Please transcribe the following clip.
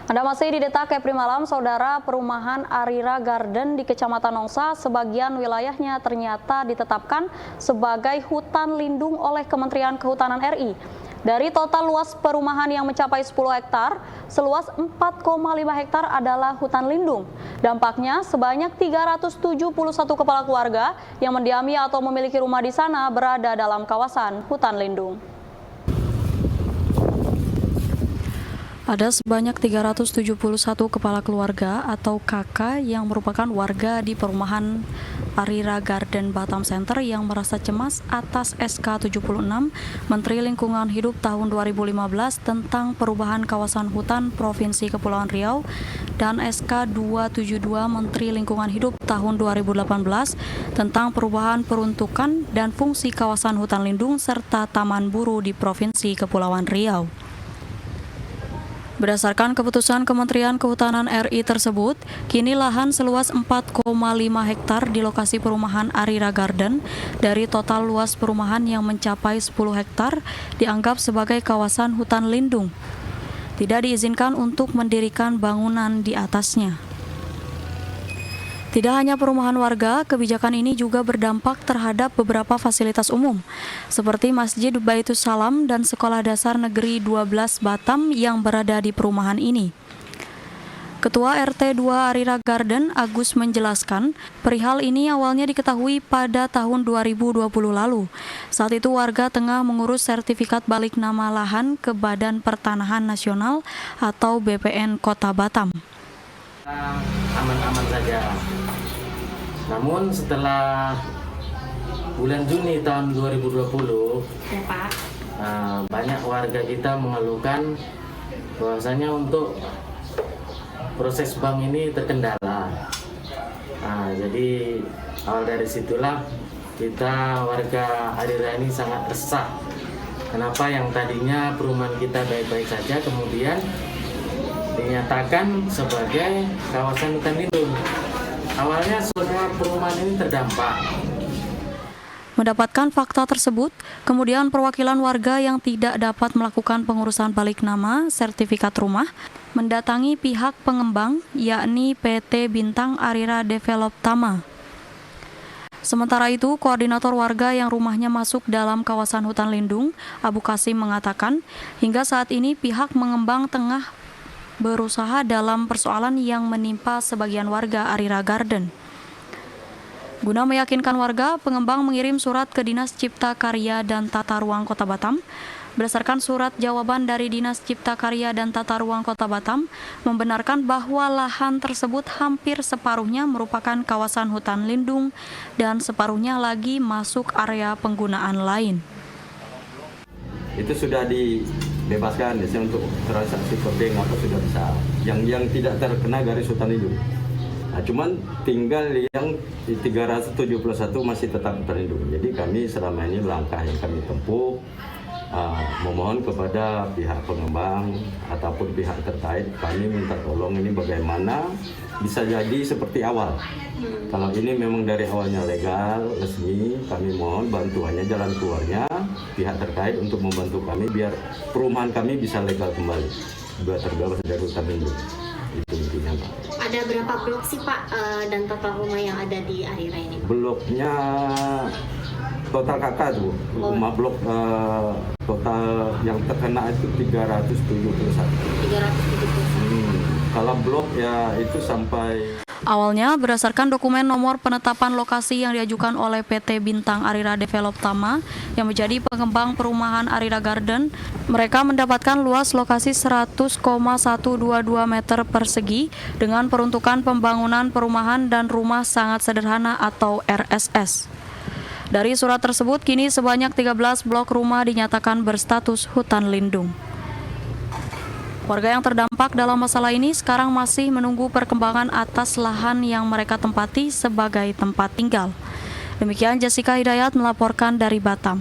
Anda masih di Detak Kepri Malam, Saudara. Perumahan Arira Garden di Kecamatan Nongsa, sebagian wilayahnya ternyata ditetapkan sebagai hutan lindung oleh Kementerian Kehutanan RI. Dari total luas perumahan yang mencapai 10 hektar, seluas 4,5 hektar adalah hutan lindung. Dampaknya sebanyak 371 kepala keluarga yang mendiami atau memiliki rumah di sana berada dalam kawasan hutan lindung. Ada sebanyak 371 kepala keluarga atau KK yang merupakan warga di perumahan Arira Garden Batam Center yang merasa cemas atas SK 76 Menteri Lingkungan Hidup tahun 2015 tentang perubahan kawasan hutan Provinsi Kepulauan Riau dan SK 272 Menteri Lingkungan Hidup tahun 2018 tentang perubahan peruntukan dan fungsi kawasan hutan lindung serta taman buru di Provinsi Kepulauan Riau. Berdasarkan keputusan Kementerian Kehutanan RI tersebut, kini lahan seluas 4,5 hektar di lokasi perumahan Arira Garden dari total luas perumahan yang mencapai 10 hektar dianggap sebagai kawasan hutan lindung. Tidak diizinkan untuk mendirikan bangunan di atasnya. Tidak hanya perumahan warga, kebijakan ini juga berdampak terhadap beberapa fasilitas umum, seperti Masjid Baitus Salam dan Sekolah Dasar Negeri 12 Batam yang berada di perumahan ini. Ketua RT 2 Arira Garden, Agus, menjelaskan, perihal ini awalnya diketahui pada tahun 2020 lalu. Saat itu warga tengah mengurus sertifikat balik nama lahan ke Badan Pertanahan Nasional atau BPN Kota Batam. Aman-aman saja. Namun setelah bulan Juni tahun 2020, ya, Pak. Banyak warga kita mengeluhkan bahwasanya untuk proses bank ini terkendala. Jadi awal dari situlah kita warga Arira ini sangat resah. Kenapa yang tadinya perumahan kita baik-baik saja kemudian dinyatakan sebagai kawasan hutan lindung. Awalnya semua perumahan ini terdampak. Mendapatkan fakta tersebut, kemudian perwakilan warga yang tidak dapat melakukan pengurusan balik nama sertifikat rumah mendatangi pihak pengembang, yakni PT Bintang Arira Develop Tama. Sementara itu, koordinator warga yang rumahnya masuk dalam kawasan hutan lindung, Abu Kasim, mengatakan hingga saat ini pihak pengembang tengah berusaha dalam persoalan yang menimpa sebagian warga Arira Garden. Guna meyakinkan warga, pengembang mengirim surat ke Dinas Cipta Karya dan Tata Ruang Kota Batam. Berdasarkan surat jawaban dari Dinas Cipta Karya dan Tata Ruang Kota Batam, membenarkan bahwa lahan tersebut hampir separuhnya merupakan kawasan hutan lindung dan separuhnya lagi masuk area penggunaan lain. Itu sudah dibebaskan biasanya untuk transaksi coding apa sudah bisa yang tidak terkena garis hutan lindung. Cuman tinggal yang 371 masih tetap terlindung. Jadi kami selama ini langkah yang kami tempuh memohon kepada pihak pengembang ataupun pihak terkait, kami minta tolong ini bagaimana bisa jadi seperti awal. Kalau ini memang dari awalnya legal, resmi, kami mohon bantuannya, jalan keluarnya pihak terkait untuk membantu kami biar perumahan kami bisa legal kembali, biar terbebas dari hutan lindung. Itu intinya, Pak. Ada berapa blok sih, Pak, dan total rumah yang ada di Arira ini? Bloknya total kakak tuh, rumah blok total yang terkena itu 371. 371. Kalau blok ya itu sampai. Awalnya, berdasarkan dokumen nomor penetapan lokasi yang diajukan oleh PT Bintang Arira Develop Tama yang menjadi pengembang perumahan Arira Garden, mereka mendapatkan luas lokasi 100,122 meter persegi dengan peruntukan pembangunan perumahan dan rumah sangat sederhana atau RSS. Dari surat tersebut, kini sebanyak 13 blok rumah dinyatakan berstatus hutan lindung. Warga yang terdampak dalam masalah ini sekarang masih menunggu perkembangan atas lahan yang mereka tempati sebagai tempat tinggal. Demikian Jessica Hidayat melaporkan dari Batam.